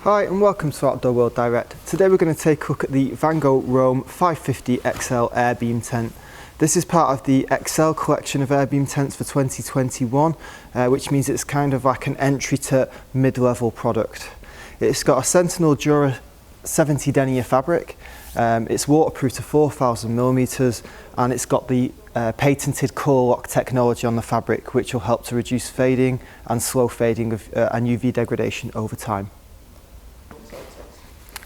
Hi and welcome to Outdoor World Direct. Today we're going to take a look at the Vango Rome 550 XL Airbeam tent. This is part of the XL collection of Airbeam tents for 2021, which means it's kind of like an entry to mid-level product. It's got a Sentinel Dura 70 Denier fabric, it's waterproof to 4000 millimeters, and it's got the patented colour lock technology on the fabric, which will help to reduce fading and slow fading and UV degradation over time.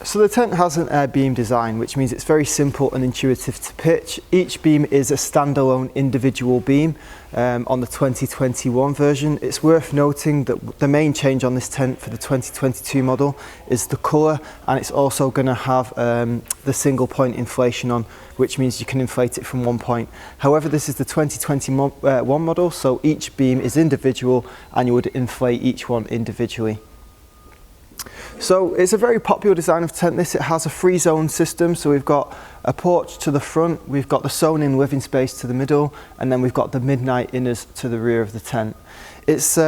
So the tent has an Airbeam design, which means it's very simple and intuitive to pitch. Each beam is a standalone individual beam on the 2021 version. It's worth noting that the main change on this tent for the 2022 model is the colour, and it's also going to have the single point inflation on, which means you can inflate it from one point. However, this is the 2021 model, so each beam is individual and you would inflate each one individually. So it's a very popular design of tent this. It has a free zone system, so we've got a porch to the front, we've got the sewn in living space to the middle, and then we've got the midnight inners to the rear of the tent. It's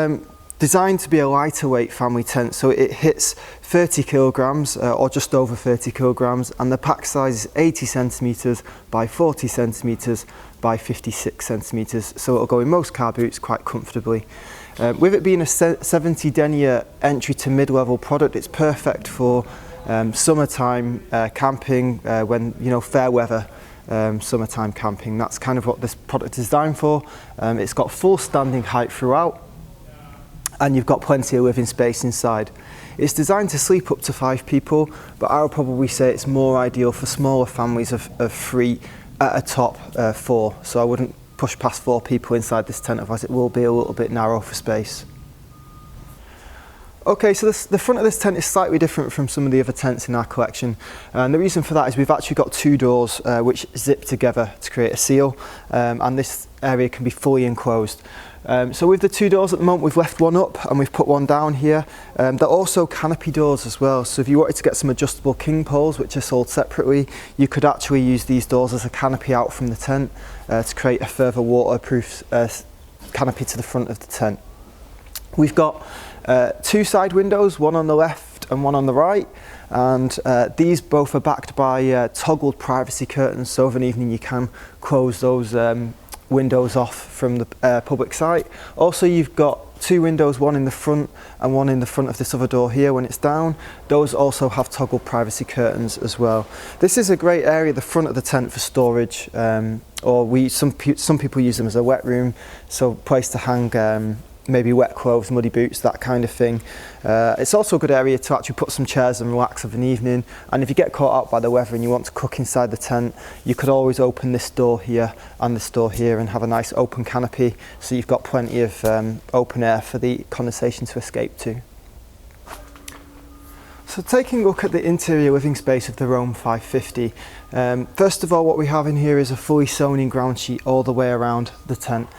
designed to be a lighter weight family tent, so it hits 30 kilograms or just over 30 kilograms, and the pack size is 80 centimeters by 40 centimeters by 56 centimeters, so it'll go in most car boots quite comfortably. With it being a 70 denier entry to mid-level product, it's perfect for summertime camping, when, you know, fair weather summertime camping. That's kind of what this product is designed for. It's got full standing height throughout, and you've got plenty of living space inside. It's designed to sleep up to 5 people, but I would probably say it's more ideal for smaller families of 3 at a top 4, so I wouldn't push past 4 people inside this tent, otherwise it will be a little bit narrow for space. Okay, so the front of this tent is slightly different from some of the other tents in our collection, and the reason for that is we've actually got 2 doors which zip together to create a seal, and this area can be fully enclosed. So with the 2 doors at the moment, we've left one up and we've put one down here. They're also canopy doors as well, so if you wanted to get some adjustable king poles, which are sold separately, you could actually use these doors as a canopy out from the tent to create a further waterproof canopy to the front of the tent. We've got 2 side windows, one on the left and one on the right, and these both are backed by toggled privacy curtains, so of an evening you can close those windows off from the public site. Also, you've got 2 windows, one in the front and one in the front of this other door here when it's down. Those also have toggled privacy curtains as well. This is a great area, the front of the tent, for storage, or some people use them as a wet room, so place to hang maybe wet clothes, muddy boots, that kind of thing. It's also a good area to actually put some chairs and relax of an evening, and if you get caught out by the weather and you want to cook inside the tent, you could always open this door here and this door here and have a nice open canopy, so you've got plenty of open air for the condensation to escape to. So taking a look at the interior living space of the Rome 550, first of all, what we have in here is a fully sewn in ground sheet all the way around the tent.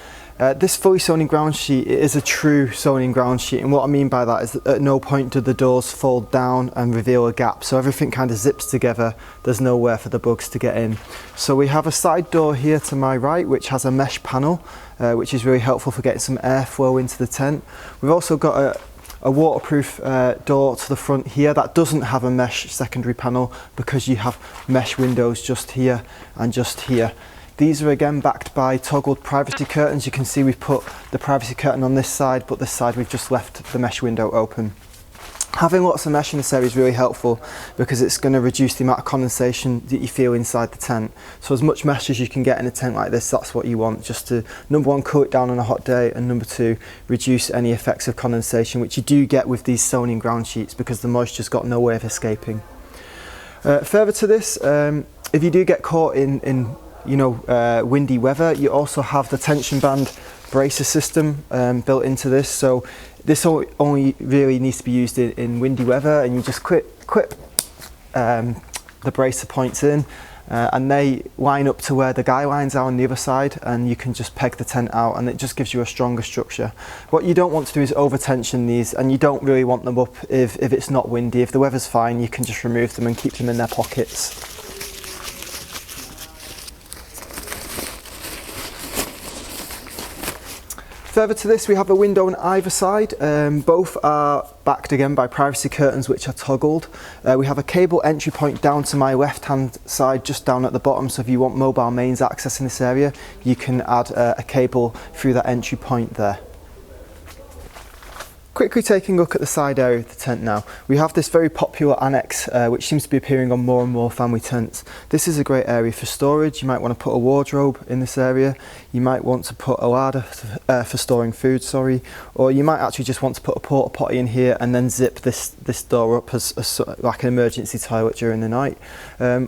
This fully sewn in ground sheet is a true sewn in ground sheet, and what I mean by that is that at no point do the doors fold down and reveal a gap, so everything kind of zips together. There's nowhere for the bugs to get in. So we have a side door here to my right which has a mesh panel, which is really helpful for getting some airflow into the tent. We've also got a waterproof door to the front here that doesn't have a mesh secondary panel because you have mesh windows just here and just here. These are again backed by toggled privacy curtains. You can see we've put the privacy curtain on this side, but this side we've just left the mesh window open. Having lots of mesh in this area is really helpful because it's going to reduce the amount of condensation that you feel inside the tent. So as much mesh as you can get in a tent like this, that's what you want, just to, number 1, cool it down on a hot day, and number 2, reduce any effects of condensation, which you do get with these sewn in ground sheets because the moisture's got no way of escaping. Further to this, if you do get caught in windy weather, you also have the tension band bracer system built into this, so this only really needs to be used in windy weather, and you just clip the bracer points in, and they line up to where the guy lines are on the other side, and you can just peg the tent out, and it just gives you a stronger structure. What you don't want to do is over tension these, and you don't really want them up if it's not windy. If the weather's fine, you can just remove them and keep them in their pockets. Further to this, we have a window on either side. Both are backed again by privacy curtains which are toggled. We have a cable entry point down to my left hand side, just down at the bottom, so if you want mobile mains access in this area, you can add a cable through that entry point there. Quickly taking a look at the side area of the tent now. We have this very popular annex which seems to be appearing on more and more family tents. This is a great area for storage. You might want to put a wardrobe in this area. You might want to put a larder for storing food, or you might actually just want to put a porta potty in here and then zip this door up as like an emergency toilet during the night.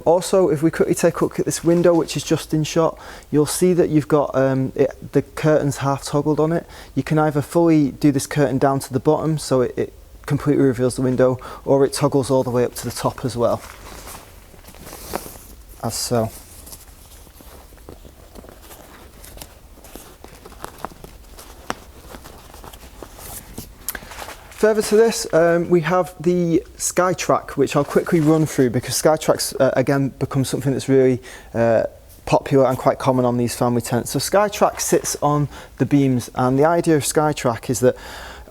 Also, if we quickly take a look at this window which is just in shot, you'll see that you've got the curtains half toggled on it. You can either fully do this curtain down to the bottom so it completely reveals the window, or it toggles all the way up to the top as well, as so. Further to this, we have the Skytrack, which I'll quickly run through because Skytracks again become something that's really popular and quite common on these family tents. So Skytrack sits on the beams, and the idea of Skytrack is that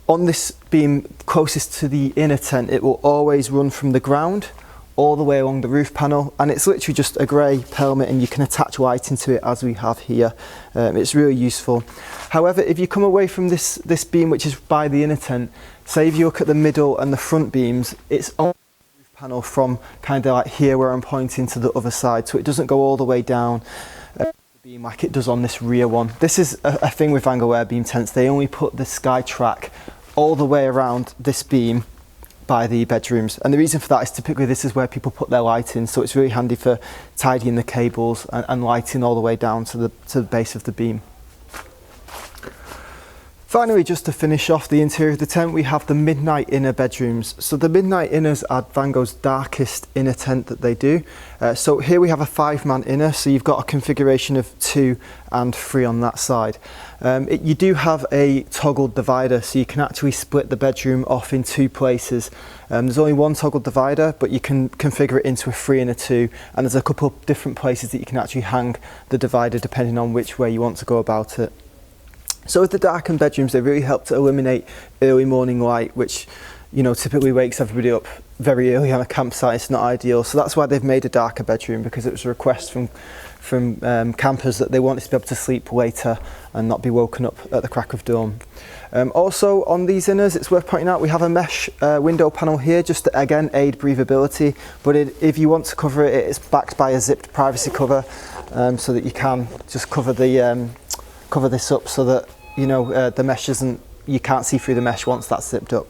on this beam closest to the inner tent, it will always run from the ground all the way along the roof panel, and it's literally just a grey pelmet, and you can attach lighting to it as we have here. It's really useful. However, if you come away from this beam which is by the inner tent, say if you look at the middle and the front beams, it's on the roof panel from kind of like here where I'm pointing to the other side, so it doesn't go all the way down the beam like it does on this rear one. This is a thing with Vango Airbeam tents. They only put the Skytrack all the way around this beam by the bedrooms, and the reason for that is typically this is where people put their light in, so it's really handy for tidying the cables and lighting all the way down to the base of the beam. Finally, just to finish off the interior of the tent, we have the midnight inner bedrooms. So the midnight inners are Vango's darkest inner tent that they do. So here we have a 5-man inner, so you've got a configuration of 2 and 3 on that side. You do have a toggled divider, so you can actually split the bedroom off in 2 places. There's only one toggled divider, but you can configure it into a 3 and a 2, and there's a couple of different places that you can actually hang the divider depending on which way you want to go about it. So with the darkened bedrooms, they really help to eliminate early morning light, which, you know, typically wakes everybody up very early on a campsite. It's not ideal. So that's why they've made a darker bedroom, because it was a request from campers that they wanted to be able to sleep later and not be woken up at the crack of dawn. Also on these inners, it's worth pointing out we have a mesh window panel here just to again aid breathability, but if you want to cover it, it's backed by a zipped privacy cover, so that you can just cover this up so that, you know, the mesh you can't see through the mesh once that's zipped up.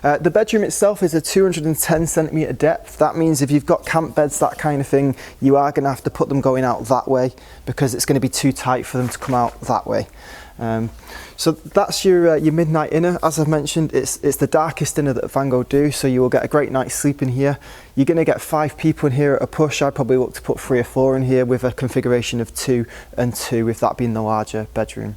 The bedroom itself is a 210 centimetre depth. That means if you've got camp beds, that kind of thing, you are going to have to put them going out that way because it's going to be too tight for them to come out that way. So that's your midnight inner. As I've mentioned, it's the darkest inner that Vango do, so you will get a great night's sleep in here. You're going to get 5 people in here at a push. I'd probably look to put 3 or 4 in here with a configuration of 2 and 2, with that being the larger bedroom.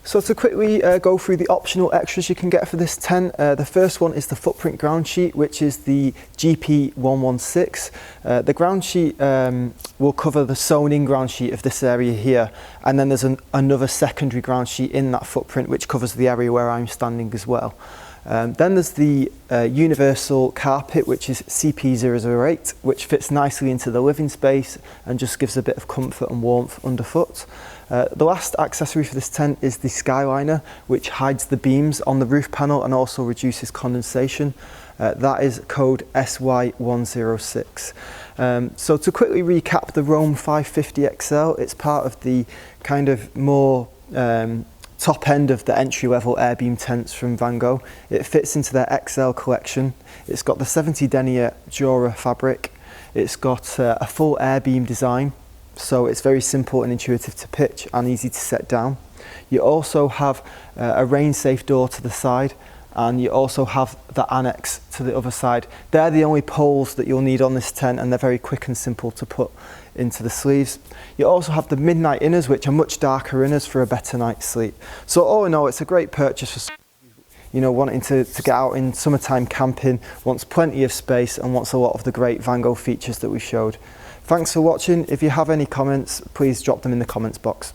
So to quickly go through the optional extras you can get for this tent, the first one is the footprint ground sheet, which is the GP116. The ground sheet will cover the sewn-in ground sheet of this area here, and then there's another secondary ground sheet in that footprint which covers the area where I'm standing as well. Then there's the universal carpet, which is CP008, which fits nicely into the living space and just gives a bit of comfort and warmth underfoot. The last accessory for this tent is the skyliner, which hides the beams on the roof panel and also reduces condensation. That is code SY106. So to quickly recap the Rome 550 XL, it's part of the kind of more top end of the entry-level Airbeam tents from Vango. It fits into their XL collection. It's got the 70 Denier Dura fabric. It's got a full Airbeam design, so it's very simple and intuitive to pitch and easy to set down. You also have a rain-safe door to the side, and you also have the annex to the other side. They're the only poles that you'll need on this tent, and they're very quick and simple to put into the sleeves. You also have the midnight inners, which are much darker inners for a better night's sleep. So all in all, it's a great purchase for someone, you know, wanting to get out in summertime camping, wants plenty of space and wants a lot of the great Vango features that we showed. Thanks for watching. If you have any comments, please drop them in the comments box.